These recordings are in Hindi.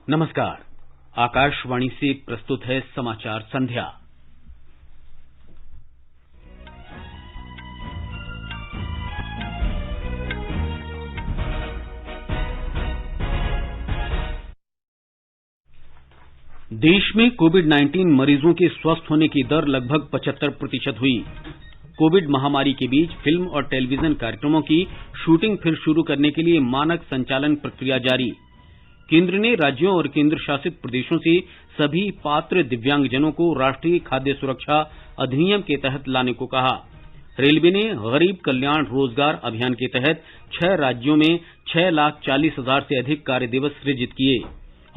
नमस्कार। आकाशवाणी से प्रस्तुत है समाचार संध्या। देश में कोविड-19 मरीजों के स्वस्थ होने की दर लगभग 75% हुई। कोविड महामारी के बीच फिल्म और टेलीविजन कार्यक्रमों की शूटिंग फिर शुरू करने के लिए मानक संचालन प्रक्रिया जारी। केंद्र ने राज्यों और केंद्र शासित प्रदेशों से सभी पात्र दिव्यांगजनों को राष्ट्रीय खाद्य सुरक्षा अधिनियम के तहत लाने को कहा। रेलवे ने गरीब कल्याण रोजगार अभियान के तहत 6 राज्यों में 6,40,000 से अधिक कार्य दिवस सृजित किए।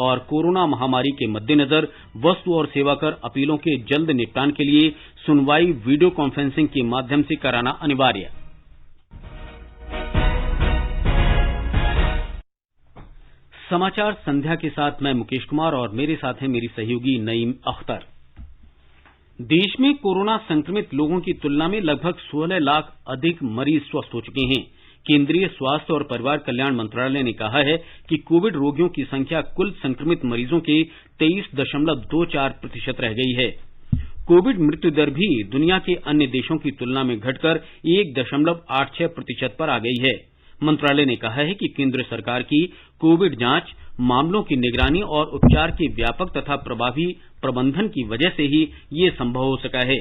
और कोरोना महामारी के मद्देनजर वस्तु और सेवा कर अपीलों के जल्द निपटान के लिए सुनवाई वीडियो कॉन्फ्रेंसिंग के माध्यम से कराना अनिवार्य। समाचार संध्या के साथ मैं मुकेश कुमार और मेरे साथ हैं मेरी सहयोगी नईम अख्तर। देश में कोरोना संक्रमित लोगों की तुलना में लगभग 16 लाख अधिक मरीज स्वस्थ हो चुके हैं। केंद्रीय स्वास्थ्य और परिवार कल्याण मंत्रालय ने कहा है कि कोविड रोगियों की संख्या कुल संक्रमित मरीजों के 23.24% रह गई है। कोविड मृत्यु दर भी दुनिया के अन्य देशों की तुलना में घटकर 1.86% पर आ गई है। मंत्रालय ने कहा है कि केंद्र सरकार की कोविड जांच, मामलों की निगरानी और उपचार के व्यापक तथा प्रभावी प्रबंधन की वजह से ही ये संभव हो सका है।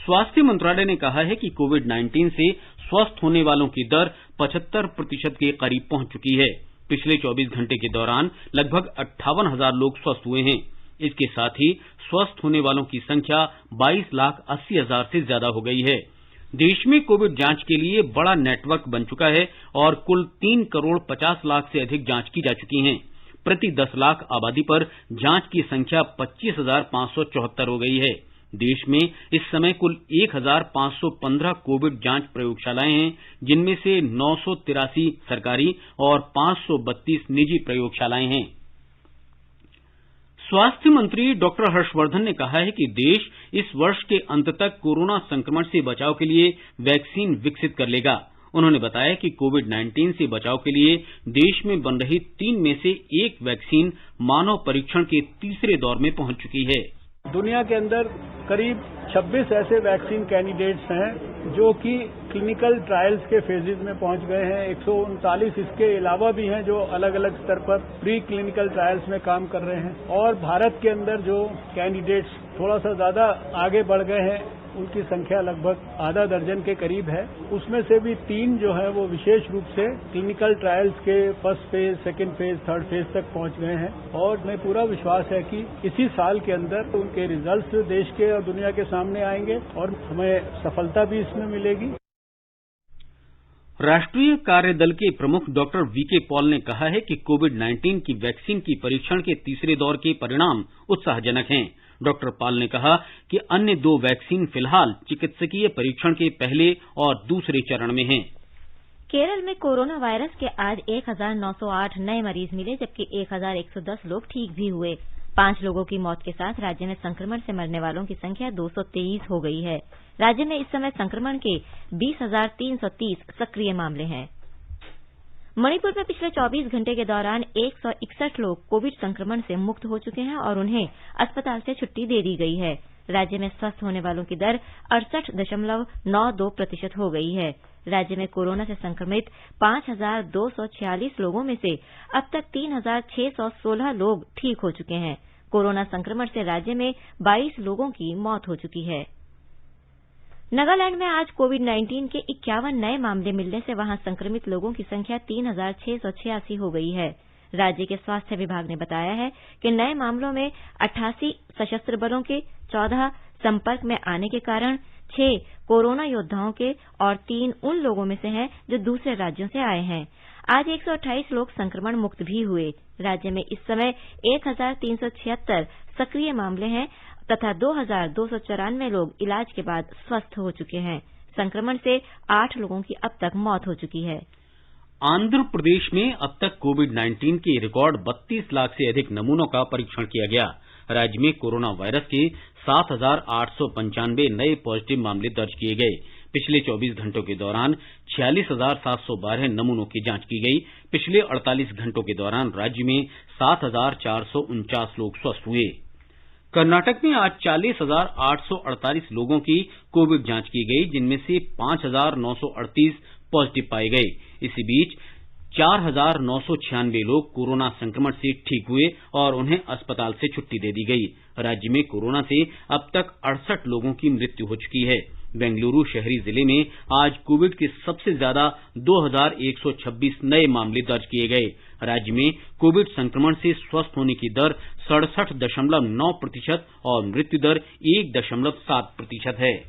स्वास्थ्य मंत्रालय ने कहा है कि कोविड-19 से स्वस्थ होने वालों की दर 75% के करीब पहुंच चुकी है। पिछले 24 घंटे के दौरान लगभग 58,000 लोग स्वस्थ हुए हैं। इसके साथ ही स्वस्थ होने वालों की संख्या 22,80,000 से ज्यादा हो गई है। देश में कोविड जांच के लिए बड़ा नेटवर्क बन चुका है और कुल 3 करोड़ 50 लाख से अधिक जांच की जा चुकी हैं। प्रति 10 लाख आबादी पर जांच की संख्या 25,574 हो गई है। देश में इस समय कुल 1,515 कोविड जांच प्रयोगशालाएं हैं, जिनमें से 983 सरकारी और 532 निजी प्रयोगशालाएं हैं। स्वास्थ्य मंत्री डॉक्टर हर्षवर्धन ने कहा है कि देश इस वर्ष के अंत तक कोरोना संक्रमण से बचाव के लिए वैक्सीन विकसित कर लेगा। उन्होंने बताया कि कोविड-19 से बचाव के लिए देश में बन रही 3 में से 1 वैक्सीन मानव परीक्षण के तीसरे दौर में पहुंच चुकी है। दुनिया के अंदर करीब 26 ऐसे वैक्सीन कैंडिडेट्स हैं जो कि क्लिनिकल ट्रायल्स के फेजेज में पहुंच गए हैं। 139 इसके अलावा भी हैं जो अलग अलग स्तर पर प्री क्लिनिकल ट्रायल्स में काम कर रहे हैं। और भारत के अंदर जो कैंडिडेट्स थोड़ा सा ज्यादा आगे बढ़ गए हैं, उनकी संख्या लगभग आधा दर्जन के करीब है। उसमें से भी 3 जो है वो विशेष रूप से क्लिनिकल ट्रायल्स के first phase, second phase, third phase तक पहुंच गए हैं। और मैं पूरा विश्वास है कि इसी साल के अंदर उनके रिजल्ट्स देश के और दुनिया के सामने आएंगे और हमें सफलता भी इसमें मिलेगी। राष्ट्रीय कार्यदल के प्रमुख डॉक्टर वीके पॉल ने कहा है कि कोविड-19 की वैक्सीन की परीक्षण के तीसरे दौर के परिणाम उत्साहजनक हैं। डॉक्टर पॉल ने कहा कि अन्य 2 वैक्सीन फिलहाल चिकित्सकीय परीक्षण के पहले और दूसरे चरण में हैं। केरल में कोरोना वायरस के आज 1,908 नए मरीज मिले, जबकि 1,110 लोग ठीक भी हुए। 5 लोगों की मौत के साथ राज्य में संक्रमण से मरने वालों की संख्या 223 हो गई है। राज्य में इस समय संक्रमण के 20,330 सक्रिय मामले हैं। मणिपुर में पिछले 24 घंटे के दौरान 161 लोग कोविड संक्रमण से मुक्त हो चुके हैं और उन्हें अस्पताल से छुट्टी दे दी गई है। राज्य में स्वस्थ होने वालों की दर 68.92% हो गई है। राज्य में कोरोना से संक्रमित 5,246 लोगों में से अब तक 3,616 लोग ठीक हो चुके हैं। कोरोना संक्रमण से राज्य में 22 लोगों की मौत हो चुकी है। नागालैंड में आज कोविड-19 के 51 नए मामले मिलने से वहां संक्रमित लोगों की संख्या 3,686 हो गई है। राज्य के स्वास्थ्य विभाग ने बताया है कि नए मामलों में 88 सशस्त्र बलों के, 14 संपर्क में आने के कारण, 6 कोरोना योद्धाओं के और 3 उन लोगों में से हैं जो दूसरे राज्यों से आए हैं। आज 128 लोग संक्रमण मुक्त भी हुए। राज्य में इस समय 1,376 सक्रिय मामले हैं तथा 2,294 लोग इलाज के बाद स्वस्थ हो चुके हैं। संक्रमण से 8 लोगों की अब तक मौत हो चुकी है। आंध्र प्रदेश में अब तक कोविड-19 के रिकॉर्ड 32 लाख से अधिक नमूनों का परीक्षण किया गया। राज्य में कोरोना वायरस के 7,895 नए पॉजिटिव मामले दर्ज किए गए। पिछले 24 घंटों के दौरान 46,712 नमूनों की जांच की गई। पिछले 48 घंटों के दौरान राज्य में 7,449 लोग स्वस्थ हुए। कर्नाटक में आज 40,848 लोगों की कोविड जांच की गई, जिनमें से 5,938 पॉजिटिव पाए गए। इसी बीच 4,996 लोग कोरोना संक्रमण से ठीक हुए और उन्हें अस्पताल से छुट्टी दे दी गई। राज्य में कोरोना से अब तक 68 लोगों की मृत्यु हो चुकी है। बेंगलुरु शहरी जिले में आज कोविड के सबसे ज्यादा 2,126 नए मामले दर्ज किए गए। राज्य में कोविड संक्रमण से स्वस्थ होने की दर 67.9% और मृत्यु दर 1.7% है।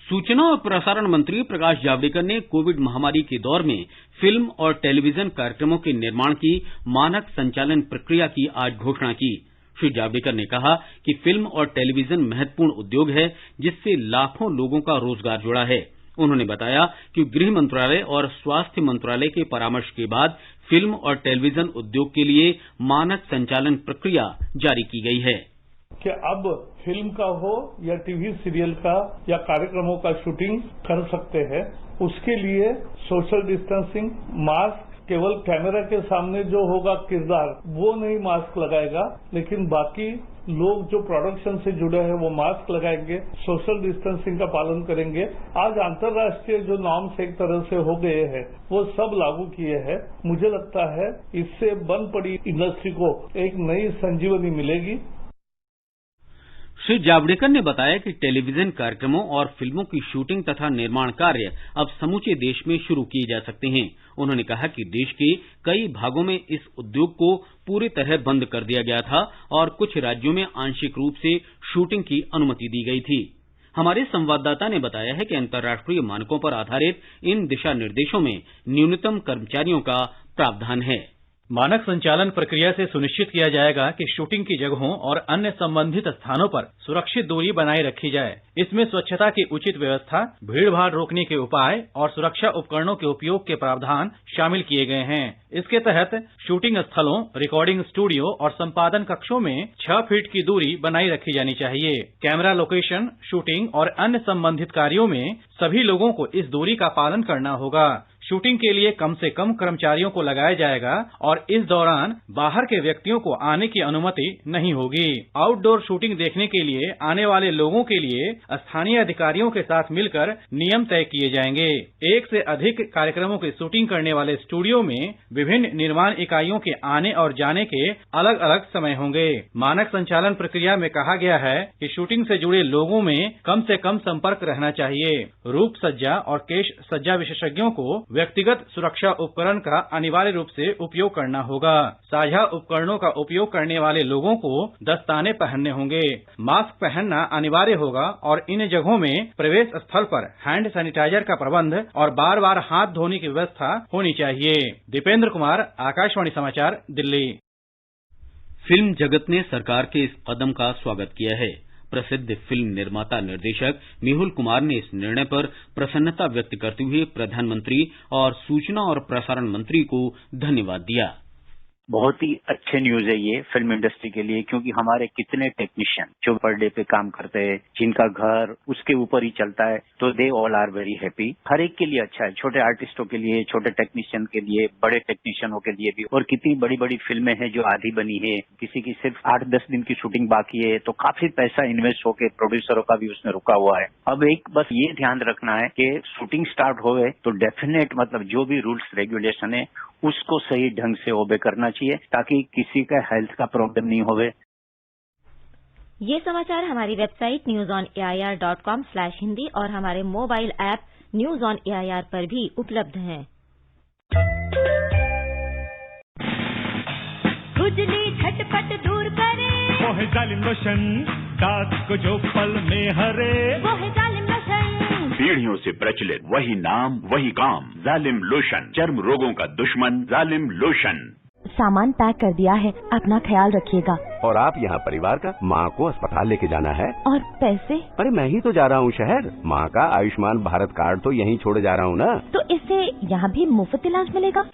सूचना और प्रसारण मंत्री प्रकाश जावड़ेकर ने कोविड महामारी के दौर में फिल्म और टेलीविजन कार्यक्रमों के निर्माण की मानक संचालन प्रक्रिया की आज घोषणा की। श्री जावड़ेकर ने कहा कि फिल्म और टेलीविजन महत्वपूर्ण उद्योग है, जिससे लाखों लोगों का रोजगार जुड़ा है। उन्होंने बताया कि गृह मंत्रालय और स्वास्थ्य मंत्रालय के परामर्श के बाद फिल्म और टेलीविजन उद्योग के लिए मानक संचालन प्रक्रिया जारी की गई है कि अब फिल्म का हो या टीवी सीरियल का या कार्यक्रमों का शूटिंग कर सकते हैं। उसके लिए सोशल डिस्टेंसिंग, मास्क, केवल कैमरा के सामने जो होगा किरदार वो नहीं मास्क लगाएगा, लेकिन बाकी लोग जो प्रोडक्शन से जुड़े हैं वो मास्क लगाएंगे, सोशल डिस्टेंसिंग का पालन करेंगे। आज अंतर्राष्ट्रीय जो नॉर्म्स एक तरह से हो गए हैं वो सब लागू किए हैं। मुझे लगता है इससे बंद पड़ी इंडस्ट्री को एक नई संजीवनी मिलेगी। श्री जावड़ेकर ने बताया कि टेलीविजन कार्यक्रमों और फिल्मों की शूटिंग तथा निर्माण कार्य अब समूचे देश में शुरू किए जा सकते हैं। उन्होंने कहा कि देश के कई भागों में इस उद्योग को पूरी तरह बंद कर दिया गया था और कुछ राज्यों में आंशिक रूप से शूटिंग की अनुमति दी गई थी। हमारे संवाददाता ने बताया है कि अंतर्राष्ट्रीय मानकों पर आधारित इन दिशा निर्देशों में न्यूनतम कर्मचारियों का प्रावधान है। मानक संचालन प्रक्रिया से सुनिश्चित किया जाएगा कि शूटिंग की जगहों और अन्य संबंधित स्थानों पर सुरक्षित दूरी बनाए रखी जाए। इसमें स्वच्छता की उचित व्यवस्था, भीड़-भाड़ रोकने के उपाय और सुरक्षा उपकरणों के उपयोग के प्रावधान शामिल किए गए हैं। इसके तहत शूटिंग स्थलों, रिकॉर्डिंग स्टूडियो और संपादन कक्षों में 6 फीट की दूरी बनाई रखी जानी चाहिए। कैमरा लोकेशन, शूटिंग और अन्य संबंधित कार्यों में सभी लोगों को इस दूरी का पालन करना होगा। शूटिंग के लिए कम से कम कर्मचारियों को लगाया जाएगा और इस दौरान बाहर के व्यक्तियों को आने की अनुमति नहीं होगी। आउटडोर शूटिंग देखने के लिए आने वाले लोगों के लिए स्थानीय अधिकारियों के साथ मिलकर नियम तय किए जाएंगे। एक से अधिक कार्यक्रमों की शूटिंग करने वाले स्टूडियो में विभिन्न निर्माण इकाइयों के आने और जाने के अलग अलग समय होंगे। मानक संचालन प्रक्रिया में कहा गया है कि शूटिंग से जुड़े लोगों में कम से कम संपर्क रहना चाहिए। रूप सज्जा और केश सज्जा विशेषज्ञों को व्यक्तिगत सुरक्षा उपकरण का अनिवार्य रूप से उपयोग करना होगा। साझा उपकरणों का उपयोग करने वाले लोगों को दस्ताने पहनने होंगे। मास्क पहनना अनिवार्य होगा और इन जगहों में प्रवेश स्थल पर हैंड सैनिटाइजर का प्रबंध और बार बार हाथ धोने की व्यवस्था होनी चाहिए। दीपेंद्र कुमार, आकाशवाणी समाचार, दिल्ली। फिल्म जगत ने सरकार के इस कदम का स्वागत किया है। प्रसिद्ध फिल्म निर्माता निर्देशक मेहुल कुमार ने इस निर्णय पर प्रसन्नता व्यक्त करते हुए प्रधानमंत्री और सूचना और प्रसारण मंत्री को धन्यवाद दिया। बहुत ही अच्छे न्यूज है ये फिल्म इंडस्ट्री के लिए, क्योंकि हमारे कितने टेक्नीशियन जो पर डे पे काम करते हैं, जिनका घर उसके ऊपर ही चलता है, तो they all are very happy. हर एक के लिए अच्छा है, छोटे आर्टिस्टों के लिए, छोटे टेक्नीशियन के लिए, बड़े टेक्नीशियनों के लिए भी। और कितनी बड़ी बड़ी फिल्में हैं जो आधी बनी है, किसी की सिर्फ 8-10 दिन की शूटिंग बाकी है, तो काफी पैसा इन्वेस्ट होकर प्रोड्यूसरों का भी उसमें रुका हुआ है। अब एक बस ये ध्यान रखना है कि शूटिंग स्टार्ट होवे तो डेफिनेट मतलब जो भी रूल्स रेगुलेशन है उसको सही ढंग से ओबे करना चाहिए, ताकि किसी का हेल्थ का प्रॉब्लम नहीं होवे। ये समाचार हमारी वेबसाइट newsonair.com/hindi और हमारे mobile app news on AIR पर भी उपलब्ध हैं। खुजली झटपट दूर करे, वो है जालिम लोशन, दांत को जो पल में हरे, वो है जालिम लोशन। पीढ़ियों से प्रचलित वही नाम वही काम, जालिम लोशन, चर्म रोगों का दुश्मन जालिम लोशन। सामान पैक कर दिया है, अपना ख्याल रखिएगा। और आप यहाँ परिवार का, माँ को अस्पताल लेके जाना है। और पैसे? अरे मैं ही तो जा रहा हूँ शहर, माँ का आयुष्मान भारत कार्ड तो यहीं छोड़े जा रहा हूँ ना। तो इससे यहाँ भी मुफ्त इलाज मिलेगा?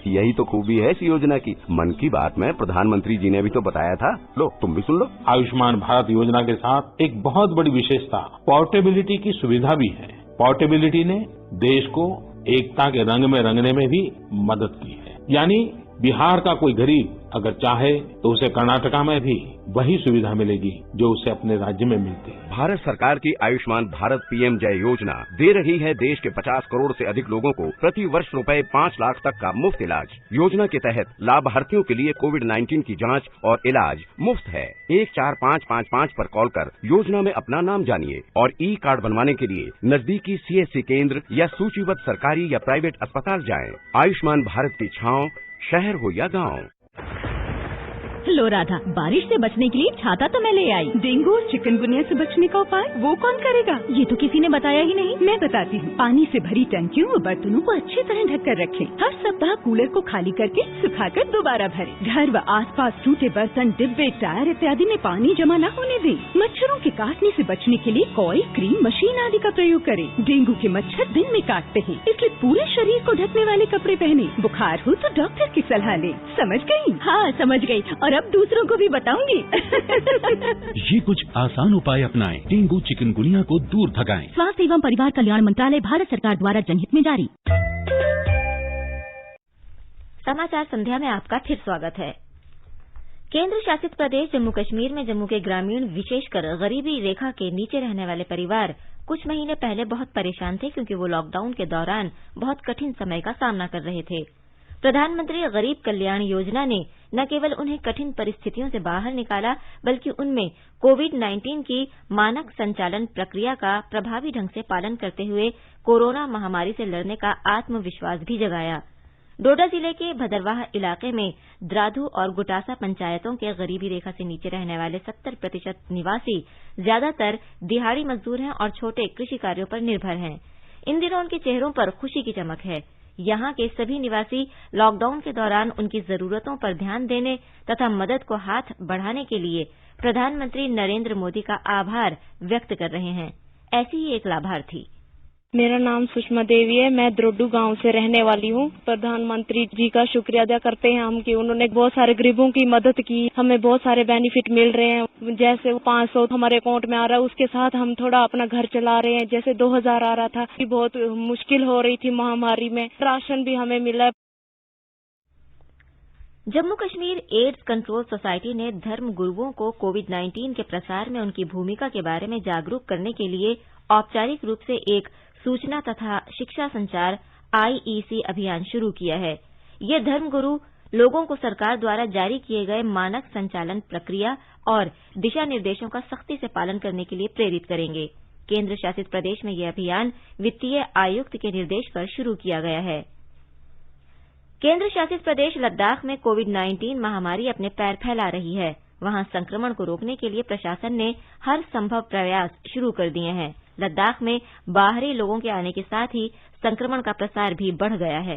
यही तो खूबी है इस योजना की। मन की बात में प्रधानमंत्री जी ने भी तो बताया था। लो तुम भी सुन लो। आयुष्मान भारत योजना के साथ एक बहुत बड़ी विशेषता पोर्टेबिलिटी की सुविधा भी है। पोर्टेबिलिटी ने देश को एकता के रंग में रंगने में भी मदद की है। यानी बिहार का कोई गरीब अगर चाहे तो उसे कर्नाटका में भी वही सुविधा मिलेगी जो उसे अपने राज्य में मिलती है। भारत सरकार की आयुष्मान भारत पीएम जय योजना दे रही है देश के 50 करोड़ से अधिक लोगों को प्रति वर्ष रुपए 5 लाख तक का मुफ्त इलाज। योजना के तहत लाभार्थियों के लिए कोविड-19 की जांच और इलाज मुफ्त है। 14555 पर कॉल कर योजना में अपना नाम जानिए और ई कार्ड बनवाने के लिए नजदीकी CSC केंद्र या सूचीबद्ध सरकारी या प्राइवेट अस्पताल जाएं। आयुष्मान भारत की छांव शहर हो या गाँव। लो राधा, बारिश से बचने के लिए छाता तो मैं ले आई। डेंगू और चिकनगुनिया से बचने का उपाय वो कौन करेगा? ये तो किसी ने बताया ही नहीं। मैं बताती हूँ। पानी से भरी टंकियों व बर्तनों को अच्छी तरह ढक कर रखें। हर सप्ताह कूलर को खाली करके सुखाकर दोबारा भरें। घर व आसपास टूटे बर्तन, डिब्बे, टायर इत्यादि में पानी जमा न होने दें। मच्छरों के काटने से बचने के लिए कॉइल, क्रीम, मशीन आदि का प्रयोग करें। डेंगू के मच्छर दिन में काटते हैं, इसलिए पूरे शरीर को ढकने वाले कपड़े पहने। बुखार हो तो डॉक्टर की सलाह ले। समझ गयी? हाँ समझ गयी, और अब दूसरों को भी बताऊंगी। ये कुछ आसान उपाय अपनाएं, डेंगू चिकनगुनिया को दूर भगाएं। स्वास्थ्य एवं परिवार कल्याण मंत्रालय, भारत सरकार द्वारा जनहित में जारी। समाचार संध्या में आपका फिर स्वागत है। केंद्र शासित प्रदेश जम्मू कश्मीर में जम्मू के ग्रामीण, विशेषकर गरीबी रेखा के नीचे रहने वाले परिवार कुछ महीने पहले बहुत परेशान थे क्योंकि वो लॉकडाउन के दौरान बहुत कठिन समय का सामना कर रहे थे। प्रधानमंत्री गरीब कल्याण योजना ने न केवल उन्हें कठिन परिस्थितियों से बाहर निकाला बल्कि उनमें कोविड-19 की मानक संचालन प्रक्रिया का प्रभावी ढंग से पालन करते हुए कोरोना महामारी से लड़ने का आत्मविश्वास भी जगाया। डोडा जिले के भदरवाह इलाके में द्राधु और गुटासा पंचायतों के गरीबी रेखा से नीचे रहने वाले 70% निवासी ज्यादातर दिहाड़ी मजदूर हैं और छोटे कृषि कार्यों पर निर्भर हैं। इन दिनों उनके चेहरों पर खुशी की चमक है। यहाँ के सभी निवासी लॉकडाउन के दौरान उनकी जरूरतों पर ध्यान देने तथा मदद को हाथ बढ़ाने के लिए प्रधानमंत्री नरेंद्र मोदी का आभार व्यक्त कर रहे हैं। ऐसी ही एक लाभार्थी। मेरा नाम सुषमा देवी है। मैं द्रोडू गांव से रहने वाली हूँ। प्रधानमंत्री जी का शुक्रिया अदा करते हैं हम कि उन्होंने बहुत सारे गरीबों की मदद की। हमें बहुत सारे बेनिफिट मिल रहे हैं, जैसे 500 हमारे अकाउंट में आ रहा है, उसके साथ हम थोड़ा अपना घर चला रहे हैं। जैसे 2000 आ रहा था, बहुत मुश्किल हो रही थी महामारी में, राशन भी हमें मिला। Jammu Kashmir AIDS control society ने धर्म गुरुओं को कोविड-19 के प्रसार में उनकी भूमिका के बारे में जागरूक करने के लिए औपचारिक रूप से एक सूचना तथा शिक्षा संचार IEC अभियान शुरू किया है। ये धर्मगुरु लोगों को सरकार द्वारा जारी किए गए मानक संचालन प्रक्रिया और दिशा निर्देशों का सख्ती से पालन करने के लिए प्रेरित करेंगे। केंद्र शासित प्रदेश में यह अभियान वित्तीय आयुक्त के निर्देश पर शुरू किया गया है। केंद्र शासित प्रदेश लद्दाख में कोविड-19 महामारी अपने पैर फैला रही है। वहां संक्रमण को रोकने के लिए प्रशासन ने हर संभव प्रयास शुरू कर दिए हैं। लद्दाख में बाहरी लोगों के आने के साथ ही संक्रमण का प्रसार भी बढ़ गया है।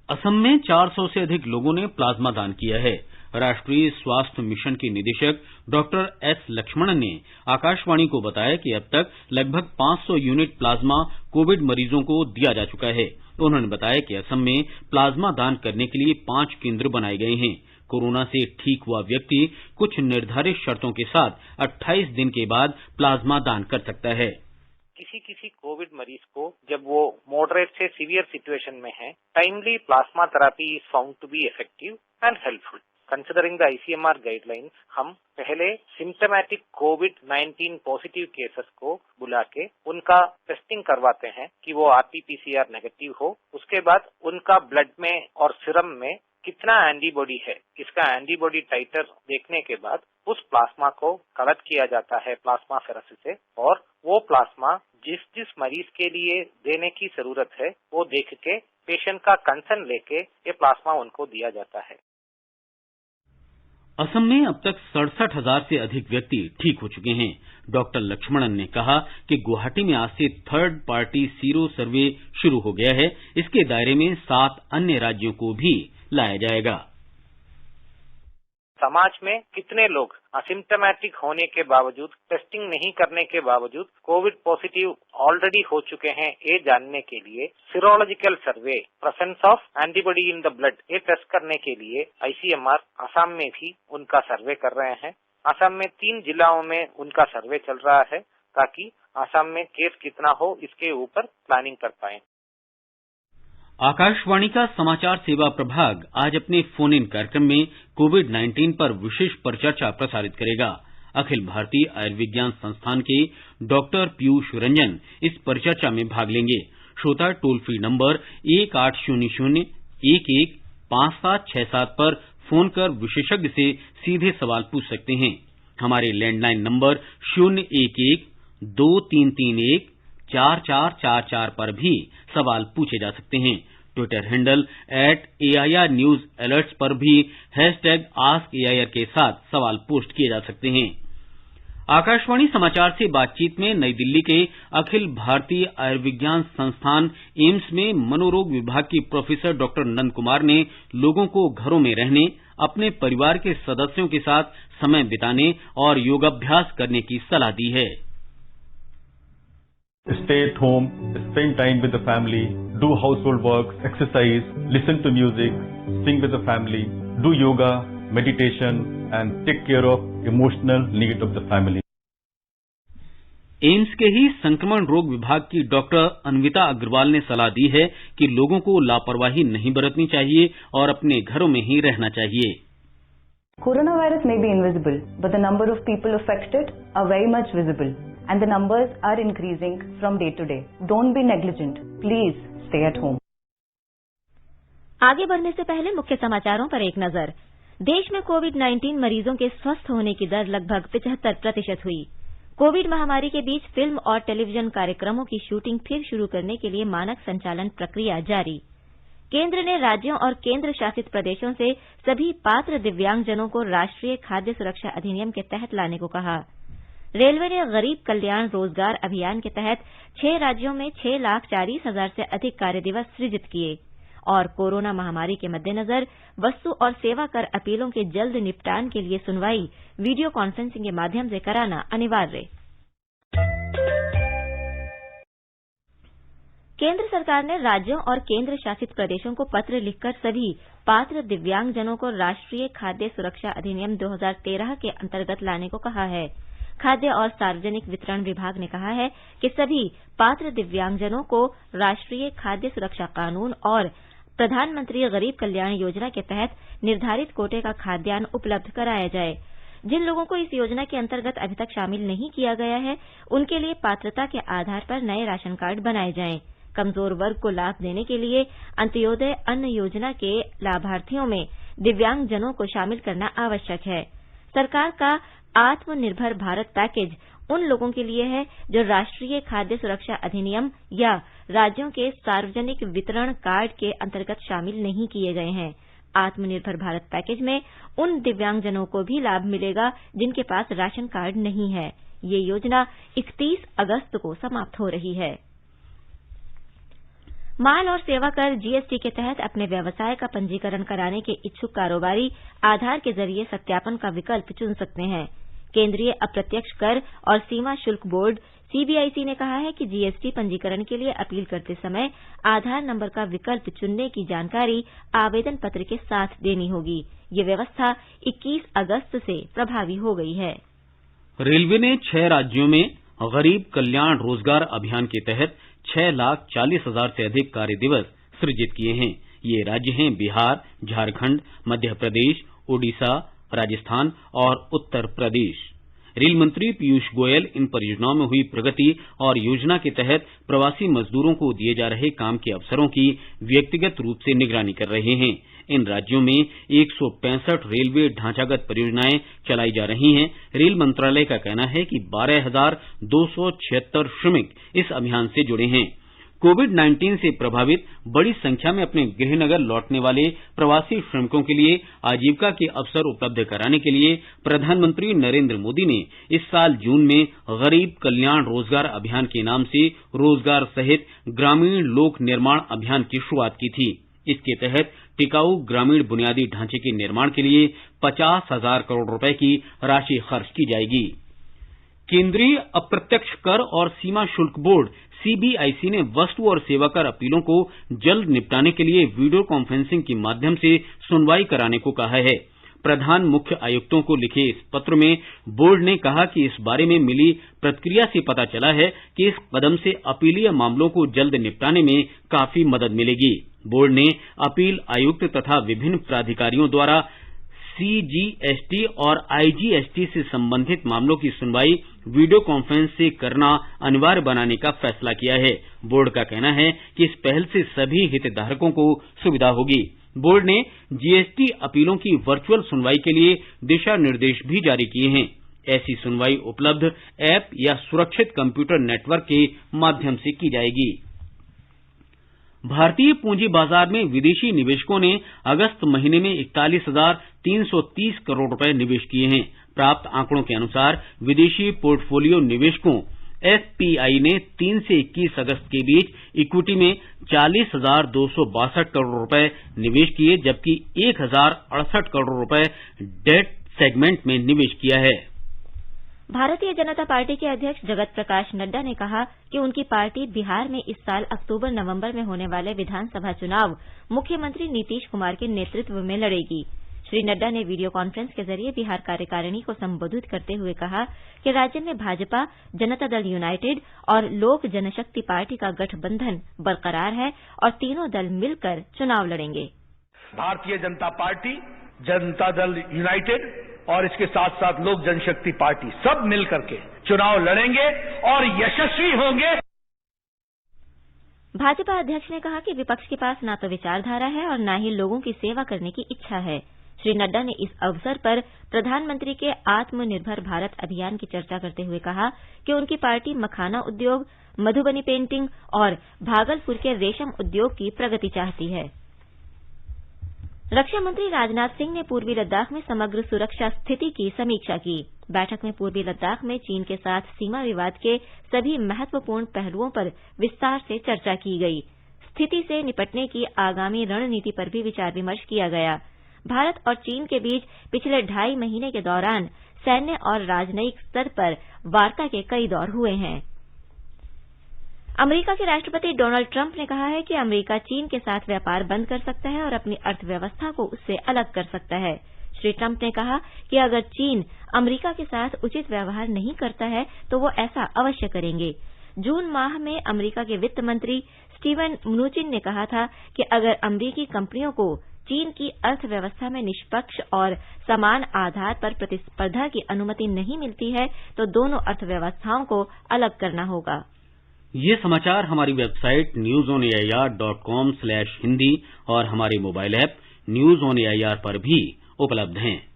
असम में 400 से अधिक लोगों ने प्लाज्मा दान किया है। राष्ट्रीय स्वास्थ्य मिशन के निदेशक डॉक्टर S लक्ष्मणन ने आकाशवाणी को बताया कि अब तक लगभग 500 यूनिट प्लाज्मा कोविड मरीजों को दिया जा चुका है। उन्होंने बताया कि असम में प्लाज्मा दान करने के लिए 5 केंद्र बनाए गए हैं। कोरोना से ठीक हुआ व्यक्ति कुछ निर्धारित शर्तों के साथ 28 दिन के बाद प्लाज्मा दान कर सकता है। किसी कोविड मरीज को जब वो मॉडरेट से सीवियर सिचुएशन में है, timely plasma therapy is found to be effective and helpful. Considering the ICMR guidelines, हम पहले सिम्टोमेटिक कोविड-19 पॉजिटिव केसेस को बुला के उनका टेस्टिंग करवाते हैं कि वो RT-PCR नेगेटिव हो। उसके बाद उनका ब्लड में और सीरम में कितना एंटीबॉडी है, इसका एंटीबॉडी टाइटर देखने के बाद उस प्लाज्मा को कलेक्ट किया जाता है प्लाज्मा फेरेसिस से, और वो प्लाज्मा जिस मरीज के लिए देने की जरूरत है वो देख के पेशेंट का कंसर्न लेके ये प्लाज्मा उनको दिया जाता है। असम में अब तक 67,000 से अधिक व्यक्ति ठीक हो चुके हैं। डॉक्टर लक्ष्मणन ने कहा कि गुवाहाटी में आज से थर्ड पार्टी सीरो सर्वे शुरू हो गया है। इसके दायरे में 7 अन्य राज्यों को भी लाया जाएगा। समाज में कितने लोग असिम्टोमेटिक होने के बावजूद, टेस्टिंग नहीं करने के बावजूद कोविड पॉजिटिव ऑलरेडी हो चुके हैं, ये जानने के लिए serological survey, presence of antibody in the blood, ये टेस्ट करने के लिए ICMR असम में भी उनका सर्वे कर रहे हैं। असम में 3 जिलों में उनका सर्वे चल रहा है ताकि असम में केस कितना हो इसके ऊपर प्लानिंग कर पाए। आकाशवाणी का समाचार सेवा प्रभाग आज अपने फोन इन कार्यक्रम में कोविड-19 पर विशेष परिचर्चा प्रसारित करेगा। अखिल भारतीय आयुर्विज्ञान संस्थान के डॉक्टर पीयूष रंजन इस परिचर्चा में भाग लेंगे। श्रोता टोल फ्री नंबर 1800-11-5767 पर फोन कर विशेषज्ञ से सीधे सवाल पूछ सकते हैं। हमारे लैंडलाइन नंबर 011-2331-4444 पर भी सवाल पूछे जा सकते हैं। Twitter handle @AIR News Alerts पर भी #AskAIR के साथ सवाल पोस्ट किए जा सकते हैं। आकाशवाणी समाचार से बातचीत में नई दिल्ली के अखिल भारतीय आयुर्विज्ञान संस्थान एम्स में मनोरोग विभाग की प्रोफेसर डॉक्टर नंद कुमार ने लोगों को घरों में रहने, अपने परिवार के सदस्यों के साथ समय बिताने और योगाभ्यास करने की सलाह दी है। Stay at home, spend time with the family, do household work, exercise, listen to music, sing with the family, do yoga, meditation and take care of emotional needs of the family. AIIMS के ही संक्रमण रोग विभाग की डॉक्टर अन्विता अग्रवाल ने सलाह दी है कि लोगों को लापरवाही नहीं बरतनी चाहिए और अपने घरों में ही रहना चाहिए। Coronavirus may be invisible, but the number of people affected are very much visible, and the numbers are increasing from day to day. Don't be negligent. Please stay at home. आगे बढ़ने से पहले मुख्य समाचारों पर एक नजर। देश में कोविड-19 मरीजों के स्वस्थ होने की दर लगभग 75% हुई। कोविड महामारी के बीच फिल्म और टेलीविजन कार्यक्रमों की शूटिंग फिर शुरू करने के लिए मानक संचालन प्रक्रिया जारी। केंद्र ने राज्यों और केंद्र शासित प्रदेशों से सभी पात्र दिव्यांगजनों को राष्ट्रीय खाद्य सुरक्षा अधिनियम के तहत लाने को कहा। रेलवे ने गरीब कल्याण रोजगार अभियान के तहत 6 राज्यों में 6,40,000 से अधिक कार्य दिवस सृजित किए। और कोरोना महामारी के मद्देनजर वस्तु और सेवा कर अपीलों के जल्द निपटान के लिए सुनवाई वीडियो कॉन्फ्रेंसिंग के माध्यम से कराना अनिवार्य। केंद्र सरकार ने राज्यों और केंद्र शासित प्रदेशों को पत्र लिखकर सभी पात्र दिव्यांगजनों को राष्ट्रीय खाद्य सुरक्षा अधिनियम 2013 के अंतर्गत लाने को कहा है। खाद्य और सार्वजनिक वितरण विभाग ने कहा है कि सभी पात्र दिव्यांगजनों को राष्ट्रीय खाद्य सुरक्षा कानून और प्रधानमंत्री गरीब कल्याण योजना के तहत निर्धारित कोटे का खाद्यान्न उपलब्ध कराया जाए। जिन लोगों को इस योजना के अंतर्गत अभी तक शामिल नहीं किया गया है, उनके लिए पात्रता के आधार पर नए राशन कार्ड बनाए जाएं। कमजोर वर्ग को लाभ देने के लिए अंत्योदय अन्न योजना के लाभार्थियों में दिव्यांगजनों को शामिल करना आवश्यक है। सरकार का आत्मनिर्भर भारत पैकेज उन लोगों के लिए है जो राष्ट्रीय खाद्य सुरक्षा अधिनियम या राज्यों के सार्वजनिक वितरण कार्ड के अंतर्गत शामिल नहीं किए गए हैं। आत्मनिर्भर भारत पैकेज में उन दिव्यांगजनों को भी लाभ मिलेगा जिनके पास राशन कार्ड नहीं है। ये योजना 31 अगस्त को समाप्त हो रही है। माल और सेवा कर जीएसटी के तहत अपने व्यवसाय का पंजीकरण कराने के इच्छुक कारोबारी आधार के जरिए सत्यापन का विकल्प चुन सकते हैं। केंद्रीय अप्रत्यक्ष कर और सीमा शुल्क बोर्ड सीबीआईसी ने कहा है कि जीएसटी पंजीकरण के लिए अपील करते समय आधार नंबर का विकल्प चुनने की जानकारी आवेदन पत्र के साथ देनी होगी। ये व्यवस्था 21 अगस्त से प्रभावी हो गई है। रेलवे ने 6 राज्यों में गरीब कल्याण रोजगार अभियान के तहत 6,40,000 से अधिक कार्य दिवस सृजित किए हैं। ये राज्य हैं बिहार, झारखंड, मध्य प्रदेश, ओडिशा, राजस्थान और उत्तर प्रदेश। रेल मंत्री पीयूष गोयल इन परियोजनाओं में हुई प्रगति और योजना के तहत प्रवासी मजदूरों को दिए जा रहे काम के अवसरों की व्यक्तिगत रूप से निगरानी कर रहे हैं। इन राज्यों में 165 रेलवे ढांचागत परियोजनाएं चलाई जा रही हैं। रेल मंत्रालय का कहना है कि 12,276 श्रमिक इस अभियान से जुड़े हैं। कोविड-19 से प्रभावित बड़ी संख्या में अपने गृहनगर लौटने वाले प्रवासी श्रमिकों के लिए आजीविका के अवसर उपलब्ध कराने के लिए प्रधानमंत्री नरेंद्र मोदी ने इस साल जून में गरीब कल्याण रोजगार अभियान के नाम से रोजगार सहित ग्रामीण लोक निर्माण अभियान की शुरुआत की थी। इसके तहत टिकाऊ ग्रामीण बुनियादी ढांचे के निर्माण के लिए 50,000 करोड़ रुपए की राशि खर्च की जाएगी। केंद्रीय अप्रत्यक्ष कर और सीमा शुल्क बोर्ड सीबीआईसी ने वस्तु और सेवा कर अपीलों को जल्द निपटाने के लिए वीडियो कॉन्फ्रेंसिंग के माध्यम से सुनवाई कराने को कहा है। प्रधान मुख्य आयुक्तों को लिखे इस पत्र में बोर्ड ने कहा कि इस बारे में मिली प्रतिक्रिया से पता चला है कि इस कदम से अपीलीय मामलों को जल्द निपटाने में काफी मदद मिलेगी। बोर्ड ने अपील आयुक्त तथा विभिन्न प्राधिकारियों द्वारा सीजीएसटी और आईजीएसटी से संबंधित मामलों की सुनवाई वीडियो कॉन्फ्रेंस से करना अनिवार्य बनाने का फैसला किया है। बोर्ड का कहना है कि इस पहल से सभी हितधारकों को सुविधा होगी। बोर्ड ने जीएसटी अपीलों की वर्चुअल सुनवाई के लिए दिशा निर्देश भी जारी किए हैं। ऐसी सुनवाई उपलब्ध ऐप या सुरक्षित कंप्यूटर नेटवर्क के माध्यम से की जाएगी। भारतीय पूंजी बाजार में विदेशी निवेशकों ने अगस्त महीने में 41,330 करोड़ रुपए निवेश किए हैं। प्राप्त आंकड़ों के अनुसार विदेशी पोर्टफोलियो निवेशकों एफपीआई ने 3 से 21 अगस्त के बीच इक्विटी में 40,262 करोड़ रुपए निवेश किए, जबकि 1,068 करोड़ रुपए डेट सेगमेंट में निवेश किया है। भारतीय जनता पार्टी के अध्यक्ष जगत प्रकाश नड्डा ने कहा कि उनकी पार्टी बिहार में इस साल अक्टूबर-नवंबर में होने वाले विधानसभा चुनाव मुख्यमंत्री नीतीश कुमार के नेतृत्व में लड़ेगी। श्री नड्डा ने वीडियो कॉन्फ्रेंस के जरिए बिहार कार्यकारिणी को संबोधित करते हुए कहा कि राज्य में भाजपा, जनता दल यूनाइटेड और लोक जनशक्ति पार्टी का गठबंधन बरकरार है और तीनों दल मिलकर चुनाव लड़ेंगे। भारतीय जनता पार्टी, जनता दल यूनाइटेड और इसके साथ साथ लोक जनशक्ति पार्टी सब मिलकर के चुनाव लड़ेंगे और यशस्वी होंगे। भाजपा अध्यक्ष ने कहा कि विपक्ष के पास न तो विचारधारा है और न ही लोगों की सेवा करने की इच्छा है। श्री नड्डा ने इस अवसर पर प्रधानमंत्री के आत्मनिर्भर भारत अभियान की चर्चा करते हुए कहा कि उनकी पार्टी मखाना उद्योग, मधुबनी पेंटिंग और भागलपुर के रेशम उद्योग की प्रगति चाहती है। रक्षा मंत्री राजनाथ सिंह ने पूर्वी लद्दाख में समग्र सुरक्षा स्थिति की समीक्षा की। बैठक में पूर्वी लद्दाख में चीन के साथ सीमा विवाद के सभी महत्वपूर्ण पहलुओं पर विस्तार से चर्चा की गई। स्थिति से निपटने की आगामी रणनीति पर भी विचार विमर्श किया गया। भारत और चीन के बीच पिछले 2.5 महीने के दौरान सैन्य और राजनयिक स्तर पर वार्ता के कई दौर हुए हैं। अमेरिका के राष्ट्रपति डोनाल्ड ट्रंप ने कहा है कि अमेरिका चीन के साथ व्यापार बंद कर सकता है और अपनी अर्थव्यवस्था को उससे अलग कर सकता है। श्री ट्रंप ने कहा कि अगर चीन अमेरिका के साथ उचित व्यवहार नहीं करता है तो वो ऐसा अवश्य करेंगे। जून माह में अमेरिका के वित्त मंत्री स्टीवन म्नुचिन ने कहा था कि अगर अमेरिकी कंपनियों को चीन की अर्थव्यवस्था में निष्पक्ष और समान आधार पर प्रतिस्पर्धा की अनुमति नहीं मिलती है तो दोनों अर्थव्यवस्थाओं को अलग करना होगा। ये समाचार हमारी वेबसाइट newsonair.com/hindi और हमारे mobile app news on AIR पर भी उपलब्ध हैं।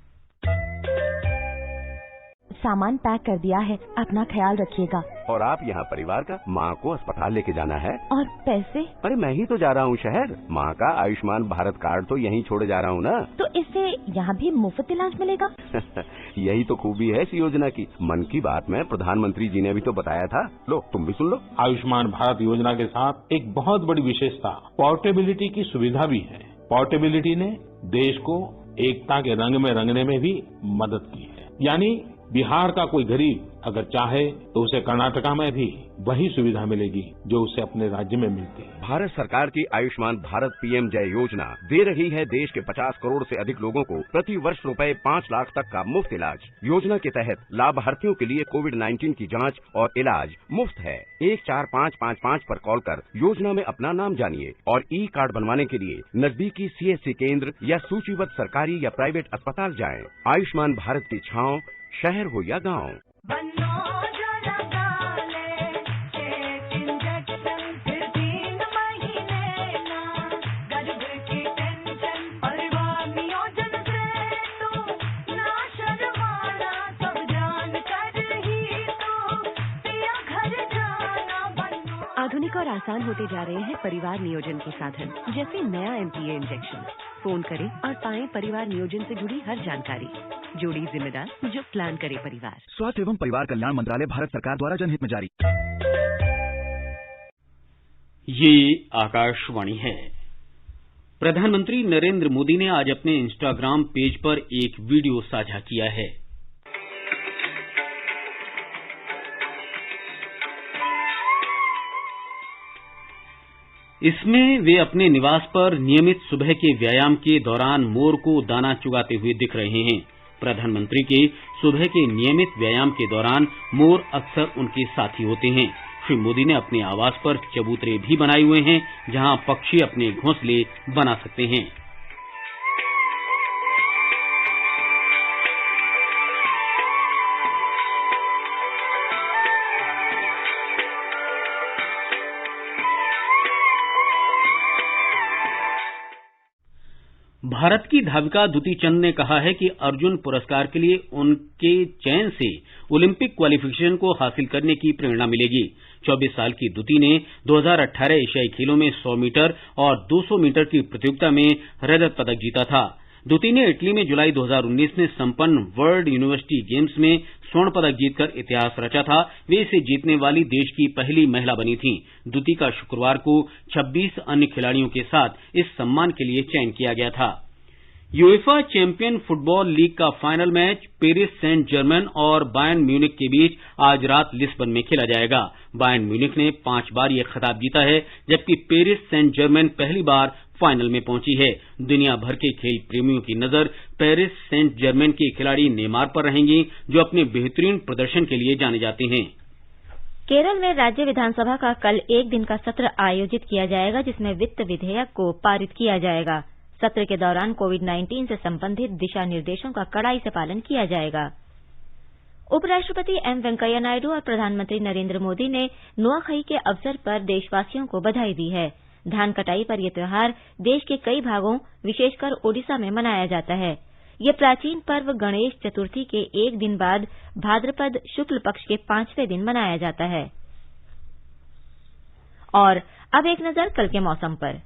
सामान पैक कर दिया है, अपना ख्याल रखिएगा। और आप यहाँ परिवार का, माँ को अस्पताल लेके जाना है। और पैसे? अरे मैं ही तो जा रहा हूँ शहर। माँ का आयुष्मान भारत कार्ड तो यहीं छोड़े जा रहा हूँ ना। तो इससे यहाँ भी मुफ्त इलाज मिलेगा? यही तो खूबी है इस योजना की। मन की बात में प्रधानमंत्री जी ने भी तो बताया था। लो तुम भी सुन लो। आयुष्मान भारत योजना के साथ एक बहुत बड़ी विशेषता पोर्टेबिलिटी की सुविधा भी है। पोर्टेबिलिटी ने देश को एकता के रंग में रंगने में भी मदद की है। यानी बिहार का कोई गरीब अगर चाहे तो उसे कर्नाटका में भी वही सुविधा मिलेगी जो उसे अपने राज्य में मिलती है। भारत सरकार की आयुष्मान भारत पीएम जय योजना दे रही है देश के 50 करोड़ से अधिक लोगों को प्रति वर्ष रुपए 5 लाख तक का मुफ्त इलाज। योजना के तहत लाभार्थियों के लिए कोविड-19 की जांच और इलाज मुफ्त है। 14555 पर कॉल कर योजना में अपना नाम जानिए और ई कार्ड बनवाने के लिए नजदीकी सीएससी केंद्र या सूचीबद्ध सरकारी या प्राइवेट अस्पताल जाएं। आयुष्मान भारत की छांव शहर हो या गांव। आधुनिक और आसान होते जा रहे हैं परिवार नियोजन के साधन, जैसे नया एमपीए इंजेक्शन। फोन करें और पाएं परिवार नियोजन से जुड़ी हर जानकारी। जोड़ी जिम्मेदार जो प्लान करे परिवार। स्वास्थ्य एवं परिवार कल्याण मंत्रालय, भारत सरकार द्वारा जनहित में जारी। ये आकाशवाणी है। प्रधानमंत्री नरेंद्र मोदी ने आज अपने इंस्टाग्राम पेज पर एक वीडियो साझा किया है। इसमें वे अपने निवास पर नियमित सुबह के व्यायाम के दौरान मोर को दाना चुगाते हुए दिख रहे हैं। प्रधानमंत्री के सुबह के नियमित व्यायाम के दौरान मोर अक्सर उनके साथी होते हैं। श्री मोदी ने अपने आवास पर चबूतरे भी बनाए हुए हैं, जहां पक्षी अपने घोंसले बना सकते हैं। भारत की धाविका दुती चंद ने कहा है कि अर्जुन पुरस्कार के लिए उनके चयन से ओलंपिक क्वालिफिकेशन को हासिल करने की प्रेरणा मिलेगी। 24 साल की दुती ने 2018 एशियाई खेलों में 100 मीटर और 200 मीटर की प्रतियोगिता में रजत पदक जीता था। दुती ने इटली में जुलाई 2019 में संपन्न वर्ल्ड यूनिवर्सिटी गेम्स में स्वर्ण पदक जीतकर इतिहास रचा था। वे इसे जीतने वाली देश की पहली महिला बनी थीं। दुती का शुक्रवार को 26 अन्य खिलाड़ियों के साथ इस सम्मान के लिए चयन किया गया था। यूएफा चैंपियन फुटबॉल लीग का final match Paris Saint Germain और बायर्न म्यूनिख के बीच आज रात लिस्बन में खेला जाएगा। बायर्न म्यूनिख ने 5 बार यह खिताब जीता है, जबकि पेरिस सेंट जर्मन पहली बार फाइनल में पहुंची है। दुनिया भर के खेल प्रेमियों की नजर पेरिस सेंट जर्मन के खिलाड़ी नेमार पर रहेंगी, जो अपने बेहतरीन प्रदर्शन के लिए जाने जाते हैं। केरल में राज्य विधानसभा का कल एक दिन का सत्र आयोजित किया जाएगा, जिसमें वित्त विधेयक को पारित किया जाएगा। सत्र के दौरान कोविड-19 से संबंधित दिशा निर्देशों का कड़ाई से पालन किया जाएगा। उपराष्ट्रपति एम वेंकैया नायडू और प्रधानमंत्री नरेंद्र मोदी ने नुआखई के अवसर पर देशवासियों को बधाई दी है। धान कटाई पर यह त्योहार देश के कई भागों, विशेषकर ओडिशा में मनाया जाता है। यह प्राचीन पर्व गणेश चतुर्थी के एक दिन बाद भाद्रपद शुक्ल पक्ष के 5वें दिन मनाया जाता है। और अब एक नजर कल के मौसम पर।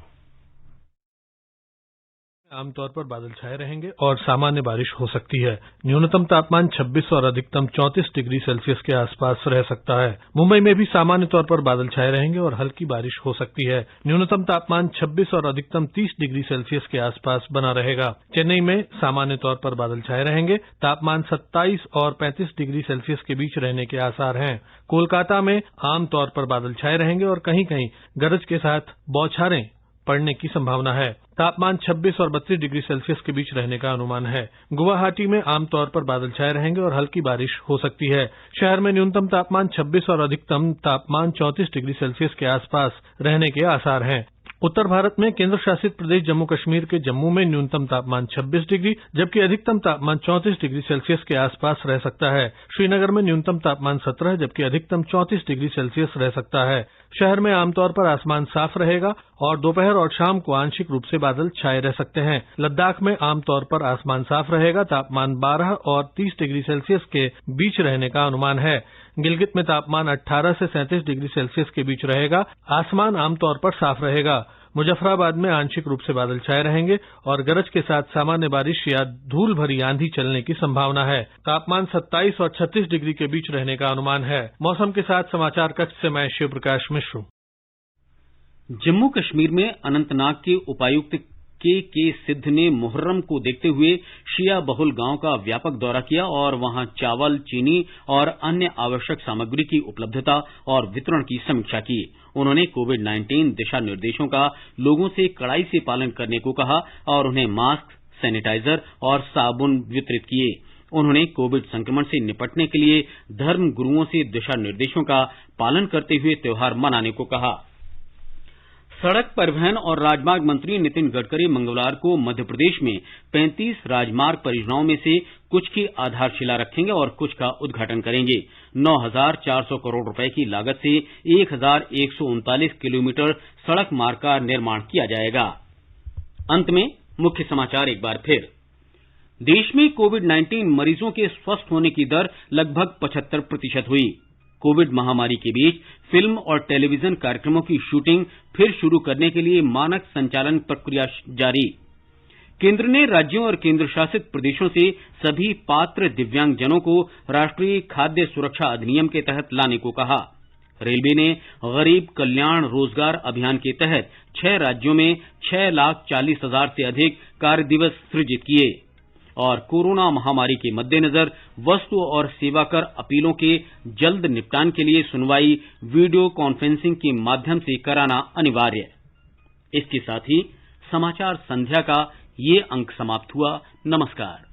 आमतौर पर बादल छाए रहेंगे और सामान्य बारिश हो सकती है। न्यूनतम तापमान 26 और अधिकतम 34 डिग्री सेल्सियस के आसपास रह सकता है। मुंबई में भी सामान्य तौर पर बादल छाए रहेंगे और हल्की बारिश हो सकती है। न्यूनतम तापमान 26 और अधिकतम 30 डिग्री सेल्सियस के आसपास बना रहेगा। चेन्नई में सामान्य तौर पर बादल छाए रहेंगे, तापमान 27 और 35 डिग्री सेल्सियस के बीच रहने के आसार हैं। कोलकाता में आमतौर पर बादल छाए रहेंगे और कहीं कहीं गरज के साथ बौछारें पड़ने की संभावना है। तापमान 26 और 32 डिग्री सेल्सियस के बीच रहने का अनुमान है। गुवाहाटी में आमतौर पर बादल छाए रहेंगे और हल्की बारिश हो सकती है। शहर में न्यूनतम तापमान 26 और अधिकतम तापमान 34 डिग्री सेल्सियस के आसपास रहने के आसार हैं। उत्तर भारत में केंद्र शासित प्रदेश जम्मू कश्मीर के जम्मू में न्यूनतम तापमान 26 डिग्री जबकि अधिकतम तापमान 34 डिग्री सेल्सियस के आसपास रह सकता है। श्रीनगर में न्यूनतम तापमान 17 जबकि अधिकतम 34 डिग्री सेल्सियस रह सकता है। शहर में आमतौर पर आसमान साफ रहेगा और दोपहर और शाम को आंशिक रूप से बादल छाए रह सकते हैं। लद्दाख में आमतौर पर आसमान साफ रहेगा, तापमान 12 और 30 डिग्री सेल्सियस के बीच रहने का अनुमान है। गिलगित में तापमान 18 से 37 डिग्री सेल्सियस के बीच रहेगा, आसमान आमतौर पर साफ रहेगा। मुजफ्फराबाद में आंशिक रूप से बादल छाए रहेंगे और गरज के साथ सामान्य बारिश या धूल भरी आंधी चलने की संभावना है। तापमान 27 और 36 डिग्री के बीच रहने का अनुमान है। मौसम के साथ समाचार कक्ष से मैं शिव प्रकाश मिश्र। जम्मू कश्मीर में अनंतनाग के उपायुक्त के सिद्ध ने मुहर्रम को देखते हुए शिया बहुल गांव का व्यापक दौरा किया और वहां चावल, चीनी और अन्य आवश्यक सामग्री की उपलब्धता और वितरण की समीक्षा की। उन्होंने कोविड-19 दिशा निर्देशों का लोगों से कड़ाई से पालन करने को कहा और उन्हें मास्क, सैनिटाइजर और साबुन वितरित किए। उन्होंने कोविड संक्रमण से निपटने के लिए धर्म गुरुओं से दिशा निर्देशों का पालन करते हुए त्योहार मनाने को कहा। सड़क परिवहन और राजमार्ग मंत्री नितिन गडकरी मंगलवार को मध्य प्रदेश में 35 राजमार्ग परियोजनाओं में से कुछ की आधारशिला रखेंगे और कुछ का उद्घाटन करेंगे। 9,400 करोड़ रुपए की लागत से 1,139 किलोमीटर सड़क मार्ग का निर्माण किया जाएगा। अंत में मुख्य समाचार एक बार फिर। देश में कोविड-19 मरीजों के स्वस्थ होने की दर लगभग 75% हुई। कोविड महामारी के बीच फिल्म और टेलीविजन कार्यक्रमों की शूटिंग फिर शुरू करने के लिए मानक संचालन प्रक्रिया जारी। केंद्र ने राज्यों और केंद्र शासित प्रदेशों से सभी पात्र दिव्यांगजनों को राष्ट्रीय खाद्य सुरक्षा अधिनियम के तहत लाने को कहा। रेलवे ने गरीब कल्याण रोजगार अभियान के तहत 6 राज्यों में 6,40,000 से अधिक कार्य दिवस सृजित किए और कोरोना महामारी के मद्देनजर वस्तु और सेवा कर अपीलों के जल्द निपटान के लिए सुनवाई वीडियो कॉन्फ्रेंसिंग के माध्यम से कराना अनिवार्य। इसके साथ ही समाचार संध्या का ये अंक समाप्त हुआ। नमस्कार।